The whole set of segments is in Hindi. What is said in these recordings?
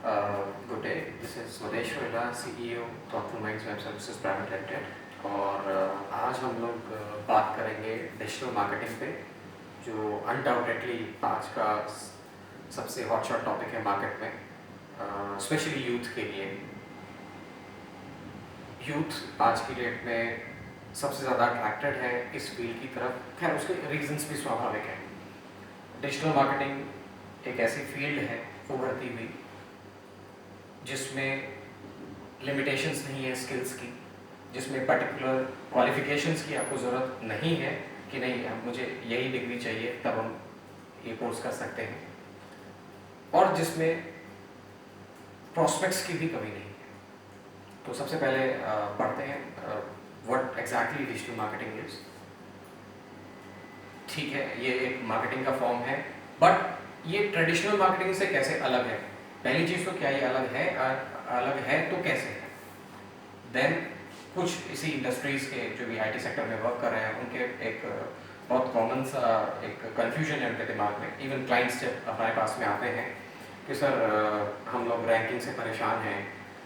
Good day. This is Madesh Rohila, CEO, Thoughtful Minds Web Services Private Limited और आज हम लोग बात करेंगे डिजिटल मार्केटिंग पे, जो अनडाउटेडली आज का सबसे हॉटशॉट टॉपिक है मार्केट में, स्पेशली यूथ के लिए। यूथ आज की डेट में सबसे ज़्यादा अट्रैक्टेड है इस फील्ड की तरफ। खैर, उसके रीजंस भी स्वाभाविक हैं। डिजिटल मार्केटिंग एक ऐसी फील्ड है उभरती हुई जिसमें लिमिटेशंस नहीं है स्किल्स की, जिसमें पर्टिकुलर क्वालिफिकेशंस की आपको ज़रूरत नहीं है कि नहीं अब मुझे यही डिग्री चाहिए तब हम ये कोर्स कर सकते हैं, और जिसमें प्रॉस्पेक्ट्स की भी कमी नहीं है। तो सबसे पहले पढ़ते हैं what exactly digital marketing is. ठीक है, ये एक मार्केटिंग का फॉर्म है, बट ये ट्रेडिशनल मार्केटिंग से कैसे अलग है? पहली चीज़ तो क्या ये अलग है तो कैसे है। देन कुछ इसी इंडस्ट्रीज़ के जो भी आईटी सेक्टर में वर्क कर रहे हैं उनके एक बहुत कॉमन सा एक कन्फ्यूजन है उनके दिमाग में। इवन क्लाइंट्स जब हमारे पास में आते हैं कि सर हम लोग रैंकिंग से परेशान हैं,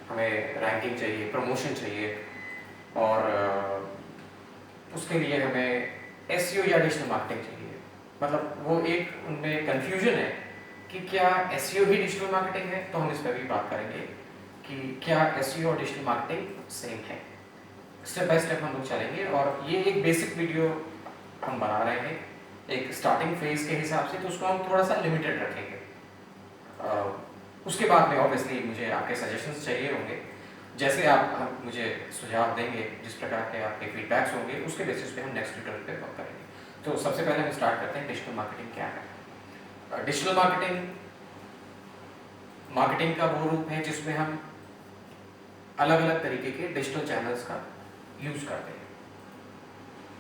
हमें रैंकिंग चाहिए, प्रमोशन चाहिए, और उसके लिए हमें एसईओ या डिजिटल मार्केटिंग चाहिए। मतलब वो एक उनमें कन्फ्यूजन है कि क्या एसईओ ही डिजिटल मार्केटिंग है। तो हम इस पर भी बात करेंगे कि क्या एसईओ और डिजिटल मार्केटिंग सेम है। स्टेप बाय स्टेप हम लोग चलेंगे, और ये एक बेसिक वीडियो हम बना रहे हैं एक स्टार्टिंग फेज के हिसाब से, तो उसको हम थोड़ा सा लिमिटेड रखेंगे। उसके बाद में ऑब्वियसली मुझे आपके सजेशंस चाहिए होंगे। जैसे आप मुझे सुझाव देंगे, जिस प्रकार के आपके फीडबैक्स होंगे, उसके बेसिस पे हम नेक्स्ट ट्यूटोरियल पे वर्क करेंगे। तो सबसे पहले हम स्टार्ट करते हैं डिजिटल मार्केटिंग क्या है। डिजिटल मार्केटिंग का वो रूप है जिसमें हम अलग अलग तरीके के डिजिटल चैनल्स का यूज करते हैं।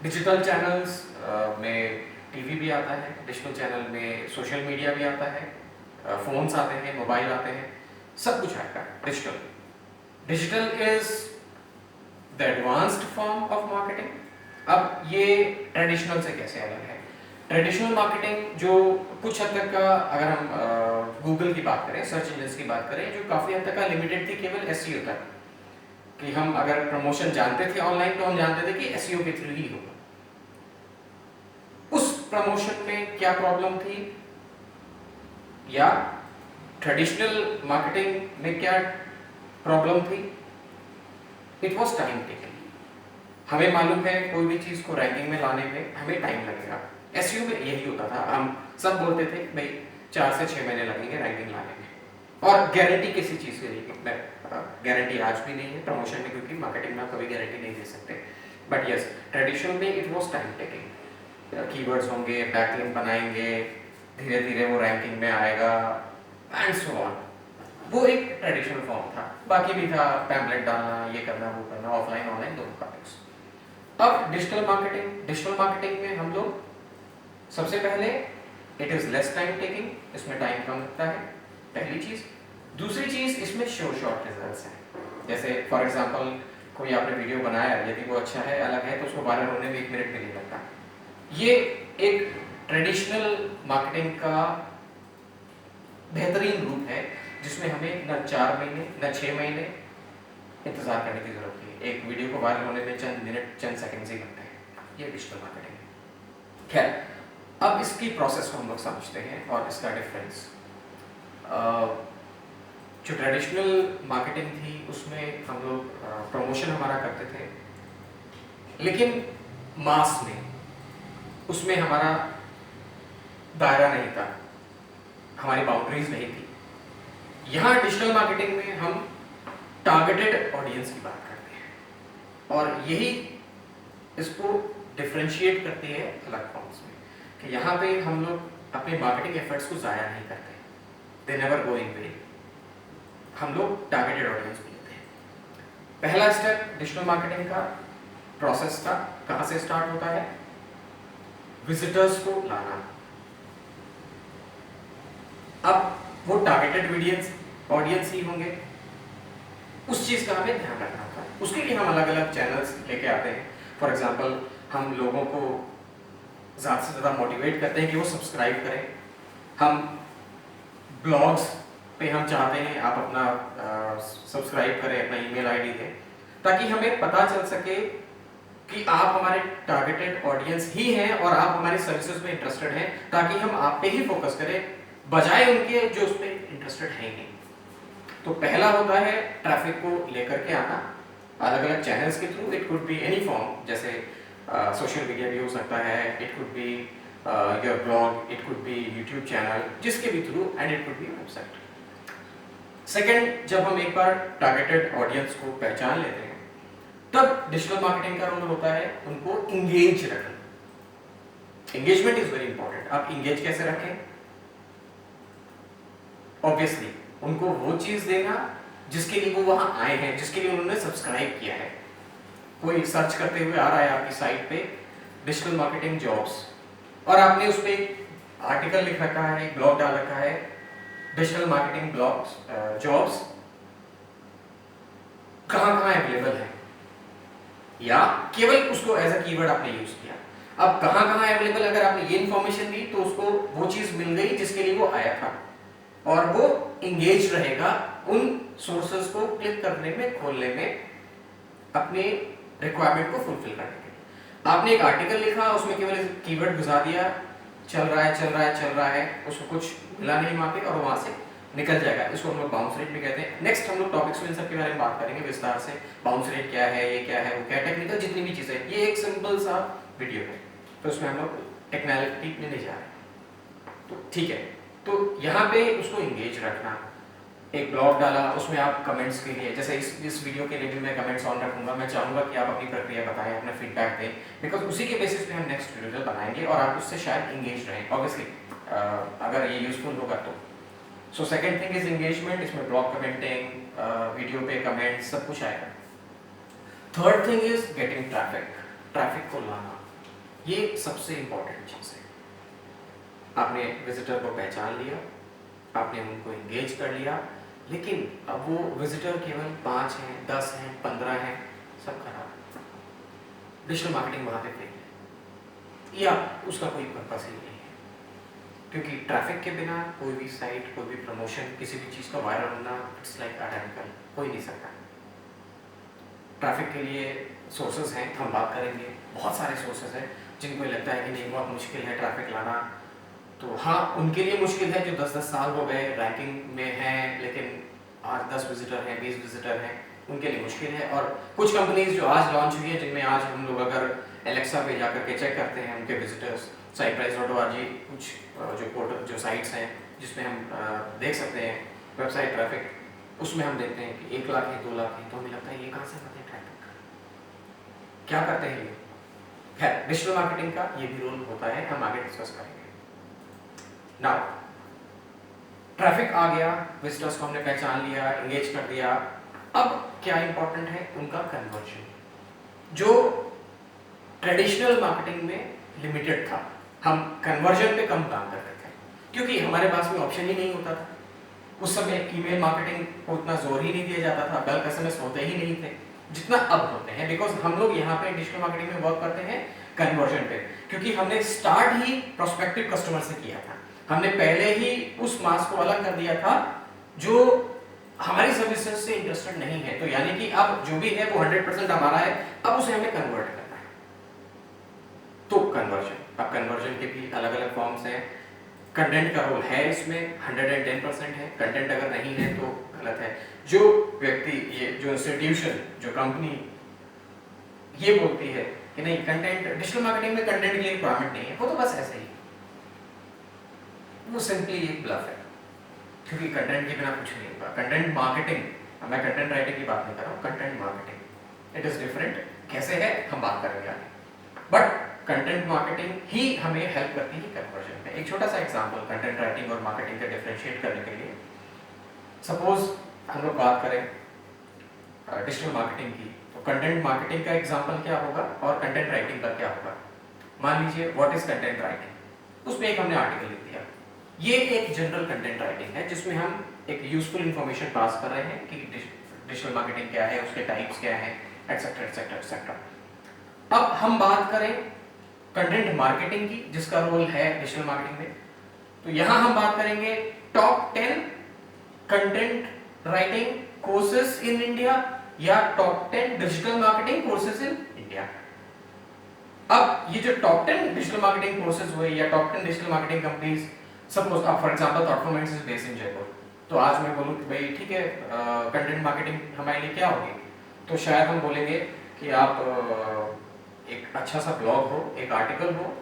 डिजिटल चैनल्स में टीवी भी आता है, डिजिटल चैनल में सोशल मीडिया भी आता है, फोन्स आते हैं, मोबाइल आते हैं, सब कुछ आता है digital is the advanced form of marketing. अब ये ट्रेडिशनल से कैसे अलग है? ट्रेडिशनल मार्केटिंग जो कुछ हद तक का, अगर हम गूगल की बात करें, सर्च इंजन की बात करें, जो काफ़ी हद तक का लिमिटेड थी केवल एसईओ तक, कि हम अगर प्रमोशन जानते थे ऑनलाइन तो हम जानते थे कि एसईओ के थ्रू ही होगा। उस प्रमोशन में क्या प्रॉब्लम थी, या ट्रेडिशनल मार्केटिंग में क्या प्रॉब्लम थी? It was time taking. हमें मालूम है कोई भी चीज़ को रैंकिंग में लाने में हमें टाइम लगेगा। एसईओ में यही होता था, हम सब बोलते थे भाई 4 से 6 महीने लगेंगे रैंकिंग लाने में, और गारंटी किसी चीज़ की नहीं। गारंटी आज भी नहीं है प्रमोशन में, क्योंकि मार्केटिंग में आप कभी गारंटी नहीं दे सकते। बट यस, ट्रेडिशनल में it was time taking. Keywords होंगे, बैकलिंक बनाएंगे, धीरे धीरे वो रैंकिंग में आएगा, एंड सो ऑन। वो एक ट्रेडिशनल फॉर्म था। बाकी भी था पैम्पलेट डालना, ये करना, वो करना, ऑफलाइन ऑनलाइन दोनों का मिक्स। अब डिजिटल मार्केटिंग में हम लोग सबसे पहले it is less time taking, इसमें टाइम कम लगता है, पहली चीज। दूसरी चीज, इसमें शॉर्ट रिजल्ट्स हैं। जैसे फॉर एग्जांपल कोई आपने वीडियो बनाया, यदि वो अच्छा है, अलग है, तो उसको वायरल होने में 1 मिनट भी नहीं लगता। ये एक ट्रेडिशनल मार्केटिंग का बेहतरीन रूप है जिसमें हमें न 4 महीने न 6 महीने इंतजार करने की जरूरत है। एक वीडियो को वायरल होने में चंद मिनट, चंद सेकंड्स ही लगते हैं। ये डिजिटल मार्केटिंग है। खैर, अब इसकी प्रोसेस को हम लोग समझते हैं और इसका डिफरेंस। जो ट्रेडिशनल मार्केटिंग थी उसमें हम लोग प्रमोशन हमारा करते थे, लेकिन मास में उसमें हमारा दायरा नहीं था, हमारी बाउंड्रीज नहीं थी। यहाँ डिजिटल मार्केटिंग में हम टारगेटेड ऑडियंस की बात करते हैं, और यही इसको डिफरेंशिएट करती है अलग फॉर्म्स में, कि यहाँ पे हम लोग अपने मार्केटिंग एफर्ट्स को ज़ाया नहीं करते, they never go in when. हम लोग टारगेटेड ऑडियंस को लेते हैं। पहला स्टेप डिजिटल मार्केटिंग का प्रोसेस का कहाँ से स्टार्ट होता है? विजिटर्स को लाना। अब वो टारगेटेड ऑडियंस ही होंगे, उस चीज़ का हमें ध्यान रखना होता है। उसके लिए हम अलग अलग चैनल्स लेके आते हैं। फॉर एग्जांपल, हम लोगों को ज़्यादा से ज़्यादा मोटिवेट करते हैं कि वो सब्सक्राइब करें। हम ब्लॉग्स पे हम चाहते हैं आप अपना सब्सक्राइब करें, अपना ईमेल आईडी दें, ताकि हमें पता चल सके कि आप हमारे टारगेटेड ऑडियंस ही हैं और आप हमारी सर्विसेज में इंटरेस्टेड हैं, ताकि हम आप पे ही फोकस करें बजाय उनके जो उस पर इंटरेस्टेड हैं ही नहीं। तो पहला होता है ट्रैफिक को लेकर के आना अलग अलग चैनल्स के through. It could be any form, जैसे सोशल मीडिया भी हो सकता है, it could be your blog, it could be YouTube channel, जिसके भी through, and it could be website. Second, जब हम एक बार टारगेटेड ऑडियंस को पहचान लेते हैं तब डिजिटल मार्केटिंग का रोल होता है उनको इंगेज रखना। Engagement is very important. आप इंगेज कैसे रखें? ऑब्वियसली उनको वो चीज देना जिसके लिए वो वहां आए हैं, जिसके लिए उन्होंने सब्सक्राइब किया है। कोई सर्च करते हुए आ रहा है आपकी साइट पे डिजिटल मार्केटिंग जॉब्स, और आपने उस पर आर्टिकल लिख रखा है, एक ब्लॉग डाल रखा है डिजिटल मार्केटिंग ब्लॉग्स जॉब्स कहां कहां अवेलेबल है, या केवल उसको एज अ कीवर्ड आपने यूज किया। अब कहां कहां अवेलेबल, अगर आपने ये इंफॉर्मेशन दी तो उसको वो चीज मिल गई जिसके लिए वो आया था, और वो इंगेज रहेगा उन सोर्सेज को क्लिक करने में, खोलने में, अपने रिक्वायरमेंट को फुलफिल करने के। आपने एक आर्टिकल लिखा, उसमें केवल कीवर्ड घुसा दिया, चल रहा है चल रहा है चल रहा है, उसको कुछ मिला नहीं वहां पे, और वहां से निकल जाएगा। इसको हम लोग बाउंस रेट भी कहते हैं। नेक्स्ट हम लोग टॉपिक्स में इन सब के बारे में बात करेंगे विस्तार से। बाउंस रेट क्या है, ये क्या है, वो क्या, टेक्निकल जितनी भी चीजें। ये एक सिंपल सा वीडियो है, तो उसमें हम लोग टेक्निकलिटी में नहीं जा रहे, तो ठीक है। तो यहाँ पे उसको इंगेज रखना। एक ब्लॉग डाला, उसमें आप कमेंट्स के लिए, जैसे इस वीडियो के लिए भी मैं कमेंट्स ऑन रखूंगा। मैं चाहूंगा कि आप अपनी प्रक्रिया बताएं, अपना फीडबैक दें, बिकॉज उसी के बेसिस पे हम नेक्स्ट वीडियो बनाएंगे और आप उससे शायद इंगेज रहें, ऑब्वियसली अगर ये यूजफुल होगा तो। So second thing is engagement. इसमें ब्लॉग कमेंटिंग, वीडियो पे कमेंट, सब कुछ आएगा। Third thing is getting traffic. Traffic को लाना, ये सबसे इंपॉर्टेंट चीज है। आपने विजिटर को पहचान लिया, आपने उनको एंगेज कर लिया, लेकिन अब वो विजिटर केवल 5 हैं, 10 हैं, 15 हैं, सब खराब। डिजिटल मार्केटिंग वहां पे फेल है, या उसका कोई पर्पस ही नहीं है, क्योंकि ट्रैफिक के बिना कोई भी साइट, कोई भी प्रमोशन, किसी भी चीज का वायरल होना, इट्स लाइक आइडेंटिकल, हो ही नहीं सकता। ट्रैफिक के लिए सोर्सेज हैं, हम बात करेंगे। बहुत सारे सोर्सेज हैं जिनको लगता है कि नहीं बहुत मुश्किल है ट्रैफिक लाना, तो हाँ उनके लिए मुश्किल है जो 10-10 साल हो गए रैंकिंग में हैं, लेकिन आज 10 विजिटर हैं, 20 विजिटर हैं, उनके लिए मुश्किल है। और कुछ कंपनीज जो आज लॉन्च हुई है, जिनमें आज हम लोग अगर एलेक्सा पे जाकर के चेक करते हैं उनके विजिटर्स, siteprice.org, कुछ जो पोर्टल, जो साइट्स हैं जिसमें हम देख सकते हैं वेबसाइट ट्रैफिक, उसमें हम देखते हैं कि 1 लाख है, 2 लाख है, तो हमें लगता है ये कहाँ से आते हैं ट्रैफिक, क्या करते हैं ये। खैर, डिजिटल मार्केटिंग का ये भी रोल होता है, हम आगे डिस्कस करेंगे। नाउ ट्रैफिक आ गया, विजिटर्स को हमने पहचान लिया, एंगेज कर दिया। अब क्या इंपॉर्टेंट है, उनका कन्वर्जन, जो ट्रेडिशनल मार्केटिंग में लिमिटेड था। हम कन्वर्जन पे कम काम करते थे क्योंकि हमारे पास में ऑप्शन ही नहीं होता था। उस समय ईमेल मार्केटिंग को उतना जोर ही नहीं दिया जाता था, बल्क एसएमएस होते ही नहीं थे जितना अब होते हैं, बिकॉज हम लोग यहाँ पे डिजिटल मार्केटिंग में वर्क करते हैं कन्वर्जन पे, क्योंकि हमने स्टार्ट ही प्रोस्पेक्टिव कस्टमर से किया था। हमने पहले ही उस मास को अलग कर दिया था जो हमारी सर्विसेज से इंटरेस्टेड नहीं है, तो यानी कि अब जो भी है वो 100% हमारा है, अब उसे हमें कन्वर्ट करना है। तो कन्वर्जन, अब कन्वर्जन के भी अलग अलग फॉर्म्स हैं। कंटेंट का रोल है इसमें, 110% है। कंटेंट अगर नहीं है तो गलत है। जो व्यक्ति, ये जो इंस्टीट्यूशन, जो कंपनी ये बोलती है कि नहीं कंटेंट, डिजिटल मार्केटिंग में कंटेंट की रिक्वायरमेंट नहीं है, वो तो बस ऐसे ही, वो सिंपली एक ब्लफ है, क्योंकि कंटेंट के बिना कुछ नहीं होगा। कंटेंट मार्केटिंग, मैं कंटेंट राइटिंग की बात नहीं कर रहा हूँ, content marketing it is different. कैसे है हम बात करेंगे आगे, बट कंटेंट मार्केटिंग ही हमें हेल्प करती है कन्वर्जन में। एक छोटा सा एग्जांपल कंटेंट राइटिंग और मार्केटिंग का डिफरेंशिएट करने के लिए, सपोज हम लोग बात करें डिजिटल मार्केटिंग की, तो कंटेंट मार्केटिंग का एग्जांपल क्या होगा और कंटेंट राइटिंग का क्या होगा। मान लीजिए व्हाट इज कंटेंट राइटिंग, उसमें एक हमने आर्टिकल लिख दिया, ये एक जनरल कंटेंट राइटिंग है जिसमें हम एक यूजफुल इंफॉर्मेशन पास कर रहे हैं कि डिजिटल मार्केटिंग क्या है, उसके टाइप्स क्या हैं, एक्सेट्रा एक्सेट्रा एक्सेट्रा। अब हम बात करें कंटेंट मार्केटिंग की, जिसका रोल है डिजिटल मार्केटिंग में, तो यहां हम बात करेंगे top 10 content writing courses in India या top 10 digital marketing courses in India. अब ये जो टॉप 10 डिजिटल मार्केटिंग कोर्सेज हुए या top 10 digital marketing companies, suppose for example thoughtful minds is based in Jaipur, तो आज मैं बोलूं कि भाई ठीक है कंटेंट मार्केटिंग हमारे लिए क्या होगी, तो शायद हम बोलेंगे कि आप एक अच्छा सा ब्लॉग हो, एक आर्टिकल हो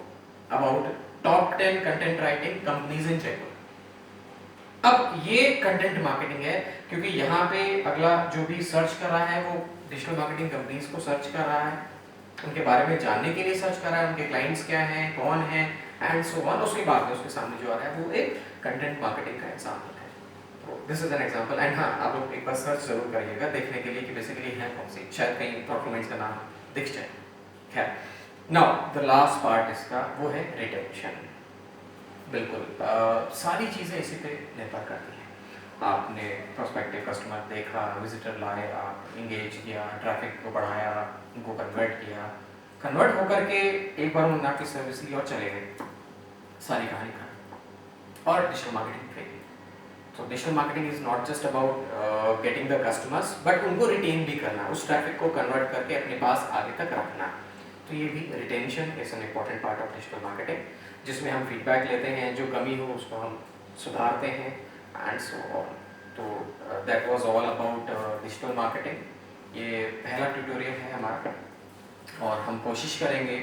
about top 10 content writing companies in Jaipur. अब ये कंटेंट मार्केटिंग है, क्योंकि यहाँ पे अगला जो भी सर्च कर रहा है वो डिजिटल मार्केटिंग कंपनीज को सर्च कर रहा है, उनके बारे में जानने के लिए सर्च कर रहा है, उनके क्लाइंट्स क्या हैं, कौन है एंड सो ऑन। उसके बाद में उसके सामने जो आ रहा है वो एक कंटेंट मार्केटिंग का एग्जाम्पल है। तो this is an example. And हाँ, आप लोग एक बार सर्च जरूर करिएगा देखने के लिए कि बेसिकली है कौन सी, शायद कहीं थॉटफुल माइंड्स का नाम दिख जाए। खैर, नाउ द लास्ट पार्ट इसका वो है रिटेंशन। बिल्कुल सारी चीज़ें इसी पे निर्भर करती हैं। आपने प्रोस्पेक्टिव कस्टमर देखा, विजिटर लाए, आप इंगेज किया, ट्रैफिक को बढ़ाया, उनको कन्वर्ट किया, कन्वर्ट होकर के एक बार उन्होंने आपकी सर्विस ली और चले गए, सारी कहानी खत्म। और डिजिटल मार्केटिंग पे तो digital marketing is not just about getting the customers, but उनको रिटेन भी करना, उस ट्रैफिक को कन्वर्ट करके अपने पास आगे तक रखना। तो ये भी retention is an important part of digital marketing, जिसमें हम फीडबैक लेते हैं, जो कमी हो उसको हम सुधारते हैं एंड सो ऑन। तो that was all about digital marketing. ये पहला ट्यूटोरियल है हमारा और हम कोशिश करेंगे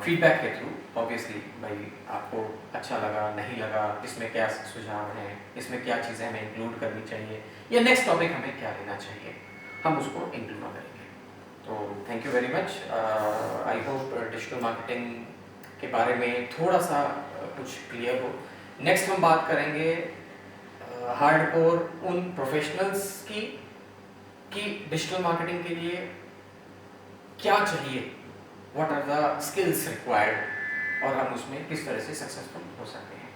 फीडबैक के थ्रू, ऑब्वियसली भाई आपको अच्छा लगा नहीं लगा, इसमें क्या सुझाव हैं, इसमें क्या चीज़ें हमें इंक्लूड करनी चाहिए या नेक्स्ट टॉपिक हमें क्या लेना चाहिए, हम उसको इंक्लूड करेंगे। तो thank you very much. I hope digital marketing के बारे में थोड़ा सा कुछ क्लियर हो। नेक्स्ट हम बात करेंगे हार्डकोर उन प्रोफेशनल्स की कि डिजिटल मार्केटिंग के लिए क्या चाहिए, what are the skills required, और हम उसमें किस तरह से सक्सेसफुल हो सकते हैं।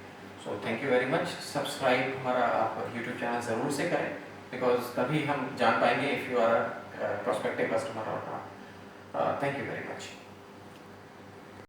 So thank you very much. Subscribe हमारा आप यूट्यूब चैनल ज़रूर से करें, बिकॉज तभी हम जान पाएंगे if you are a prospective customer और not. Thank you very much.